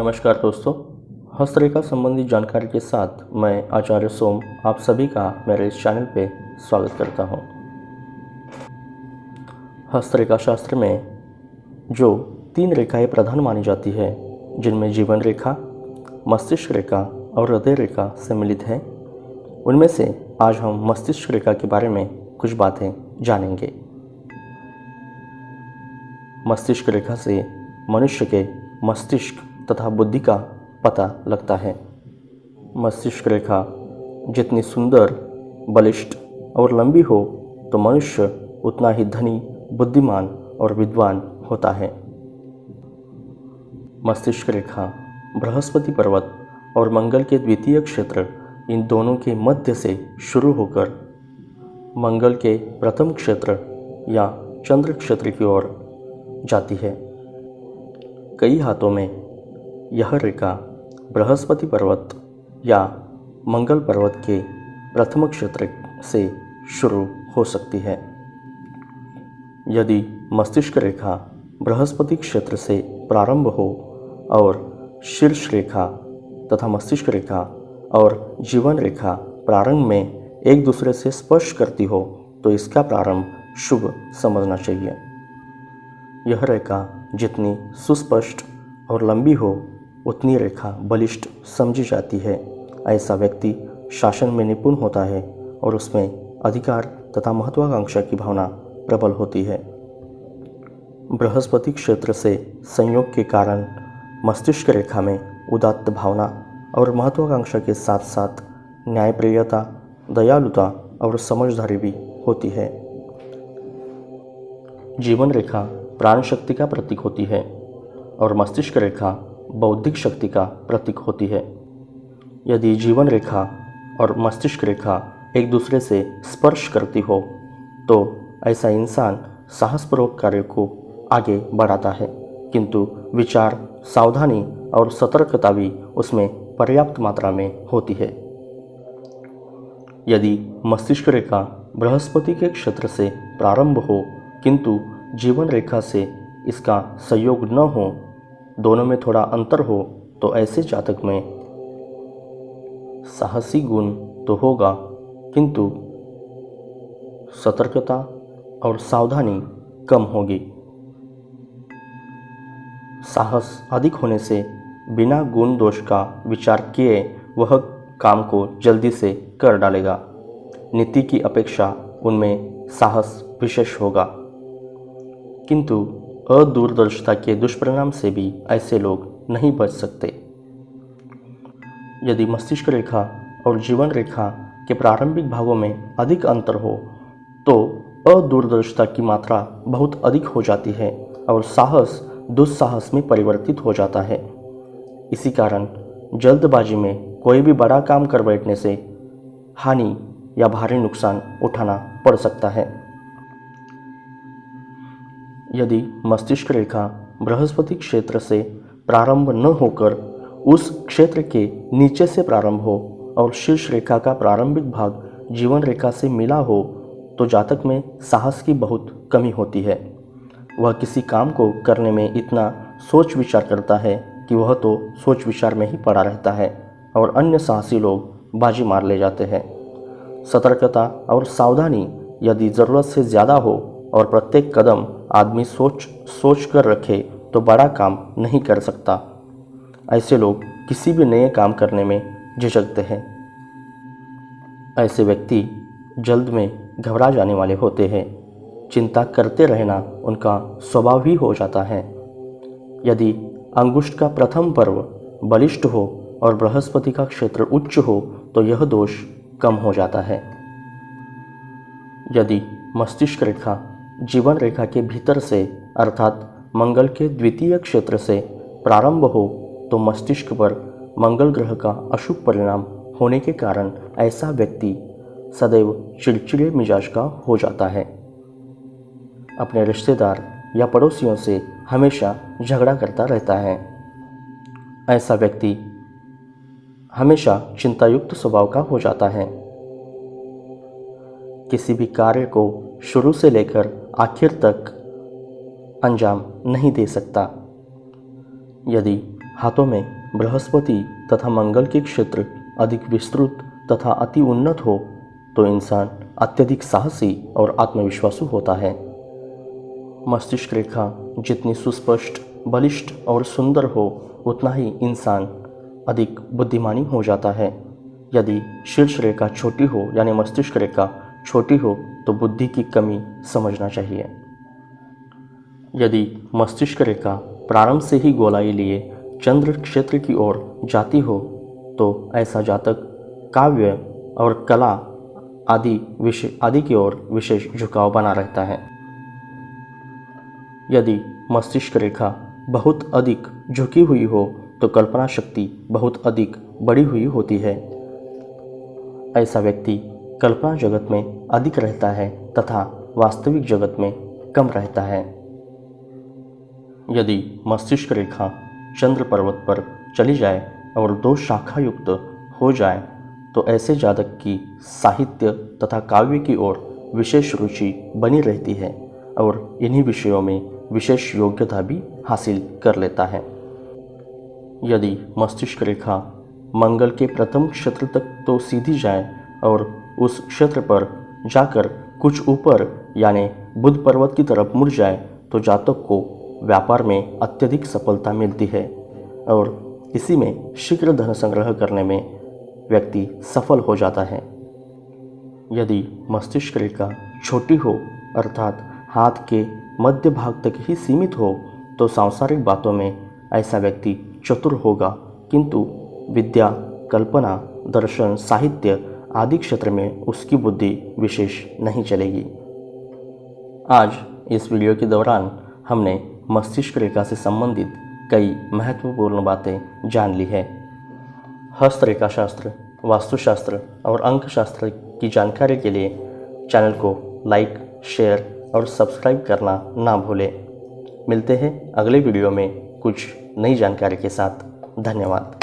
नमस्कार दोस्तों, हस्तरेखा संबंधी जानकारी के साथ मैं आचार्य सोम आप सभी का मेरे इस चैनल पे स्वागत करता हूँ। हस्तरेखा शास्त्र में जो 3 रेखाएं प्रधान मानी जाती है, जिनमें जीवन रेखा, मस्तिष्क रेखा और हृदय रेखा सम्मिलित है, उनमें से आज हम मस्तिष्क रेखा के बारे में कुछ बातें जानेंगे। मस्तिष्क रेखा से मनुष्य के मस्तिष्क तथा बुद्धि का पता लगता है। मस्तिष्क रेखा जितनी सुंदर, बलिष्ठ और लंबी हो तो मनुष्य उतना ही धनी, बुद्धिमान और विद्वान होता है। मस्तिष्क रेखा बृहस्पति पर्वत और मंगल के द्वितीय क्षेत्र, इन दोनों के मध्य से शुरू होकर मंगल के प्रथम क्षेत्र या चंद्र क्षेत्र की ओर जाती है। कई हाथों में यह रेखा बृहस्पति पर्वत या मंगल पर्वत के प्रथम क्षेत्र से शुरू हो सकती है। यदि मस्तिष्क रेखा बृहस्पति क्षेत्र से प्रारंभ हो और शीर्ष रेखा तथा मस्तिष्क रेखा और जीवन रेखा प्रारंभ में एक दूसरे से स्पर्श करती हो तो इसका प्रारंभ शुभ समझना चाहिए। यह रेखा जितनी सुस्पष्ट और लंबी हो उतनी रेखा बलिष्ठ समझी जाती है। ऐसा व्यक्ति शासन में निपुण होता है और उसमें अधिकार तथा महत्वाकांक्षा की भावना प्रबल होती है। बृहस्पति क्षेत्र से संयोग के कारण मस्तिष्क रेखा में उदात्त भावना और महत्वाकांक्षा के साथ साथ न्यायप्रियता, दयालुता और समझदारी भी होती है। जीवन रेखा प्राण शक्ति का प्रतीक होती है और मस्तिष्क रेखा बौद्धिक शक्ति का प्रतीक होती है। यदि जीवन रेखा और मस्तिष्क रेखा एक दूसरे से स्पर्श करती हो तो ऐसा इंसान साहसपूर्वक कार्य को आगे बढ़ाता है, किंतु विचार, सावधानी और सतर्कता भी उसमें पर्याप्त मात्रा में होती है। यदि मस्तिष्क रेखा बृहस्पति के क्षेत्र से प्रारंभ हो किंतु जीवन रेखा से इसका संयोग न हो, दोनों में थोड़ा अंतर हो, तो ऐसे जातक में साहसी गुण तो होगा किंतु सतर्कता और सावधानी कम होगी। साहस अधिक होने से बिना गुण दोष का विचार किए वह काम को जल्दी से कर डालेगा। नीति की अपेक्षा उनमें साहस विशेष होगा, किंतु अदूरदर्शिता के दुष्परिणाम से भी ऐसे लोग नहीं बच सकते। यदि मस्तिष्क रेखा और जीवन रेखा के प्रारंभिक भागों में अधिक अंतर हो तो अदूरदर्शिता की मात्रा बहुत अधिक हो जाती है और साहस दुस्साहस में परिवर्तित हो जाता है। इसी कारण जल्दबाजी में कोई भी बड़ा काम कर बैठने से हानि या भारी नुकसान उठाना पड़ सकता है। यदि मस्तिष्क रेखा बृहस्पति क्षेत्र से प्रारंभ न होकर उस क्षेत्र के नीचे से प्रारंभ हो और शीर्ष रेखा का प्रारंभिक भाग जीवन रेखा से मिला हो तो जातक में साहस की बहुत कमी होती है। वह किसी काम को करने में इतना सोच विचार करता है कि वह तो सोच विचार में ही पड़ा रहता है और अन्य साहसी लोग बाजी मार ले जाते हैं। सतर्कता और सावधानी यदि ज़रूरत से ज़्यादा हो और प्रत्येक कदम आदमी सोच कर रखे तो बड़ा काम नहीं कर सकता। ऐसे लोग किसी भी नए काम करने में झिझकते हैं। ऐसे व्यक्ति जल्द में घबरा जाने वाले होते हैं। चिंता करते रहना उनका स्वभाव ही हो जाता है। यदि अंगुष्ठ का प्रथम पर्व बलिष्ठ हो और बृहस्पति का क्षेत्र उच्च हो तो यह दोष कम हो जाता है। यदि मस्तिष्क रेखा जीवन रेखा के भीतर से अर्थात मंगल के द्वितीय क्षेत्र से प्रारंभ हो तो मस्तिष्क पर मंगल ग्रह का अशुभ परिणाम होने के कारण ऐसा व्यक्ति सदैव चिड़चिड़े मिजाज का हो जाता है। अपने रिश्तेदार या पड़ोसियों से हमेशा झगड़ा करता रहता है। ऐसा व्यक्ति हमेशा चिंतायुक्त स्वभाव का हो जाता है। किसी भी कार्य को शुरू से लेकर आखिर तक अंजाम नहीं दे सकता। यदि हाथों में बृहस्पति तथा मंगल के क्षेत्र अधिक विस्तृत तथा अति उन्नत हो तो इंसान अत्यधिक साहसी और आत्मविश्वासु होता है। मस्तिष्क रेखा जितनी सुस्पष्ट, बलिष्ठ और सुंदर हो उतना ही इंसान अधिक बुद्धिमानी हो जाता है। यदि शीर्ष रेखा छोटी हो यानी मस्तिष्क रेखा छोटी हो तो बुद्धि की कमी समझना चाहिए। यदि मस्तिष्क रेखा प्रारंभ से ही गोलाई लिए चंद्र क्षेत्र की ओर जाती हो तो ऐसा जातक काव्य और कला आदि की ओर विशेष झुकाव बना रहता है। यदि मस्तिष्क रेखा बहुत अधिक झुकी हुई हो तो कल्पना शक्ति बहुत अधिक बड़ी हुई होती है। ऐसा व्यक्ति कल्पना जगत में अधिक रहता है तथा वास्तविक जगत में कम रहता है। यदि मस्तिष्क रेखा चंद्र पर्वत पर चली जाए और 2 शाखा युक्त हो जाए तो ऐसे जातक की साहित्य तथा काव्य की ओर विशेष रुचि बनी रहती है और इन्हीं विषयों में विशेष योग्यता भी हासिल कर लेता है। यदि मस्तिष्क रेखा मंगल के प्रथम क्षेत्र तक तो सीधी जाए और उस क्षेत्र पर जाकर कुछ ऊपर यानी बुध पर्वत की तरफ मुड़ जाए तो जातक को व्यापार में अत्यधिक सफलता मिलती है और इसी में शीघ्र धन संग्रह करने में व्यक्ति सफल हो जाता है। यदि मस्तिष्क रेखा छोटी हो अर्थात हाथ के मध्य भाग तक ही सीमित हो तो सांसारिक बातों में ऐसा व्यक्ति चतुर होगा, किंतु विद्या, कल्पना, दर्शन, साहित्य आदि क्षेत्र में उसकी बुद्धि विशेष नहीं चलेगी। आज इस वीडियो के दौरान हमने मस्तिष्क रेखा से संबंधित कई महत्वपूर्ण बातें जान ली है। हस्तरेखा शास्त्र, वास्तुशास्त्र और अंक शास्त्र की जानकारी के लिए चैनल को लाइक, शेयर और सब्सक्राइब करना ना भूलें। मिलते हैं अगले वीडियो में कुछ नई जानकारी के साथ। धन्यवाद।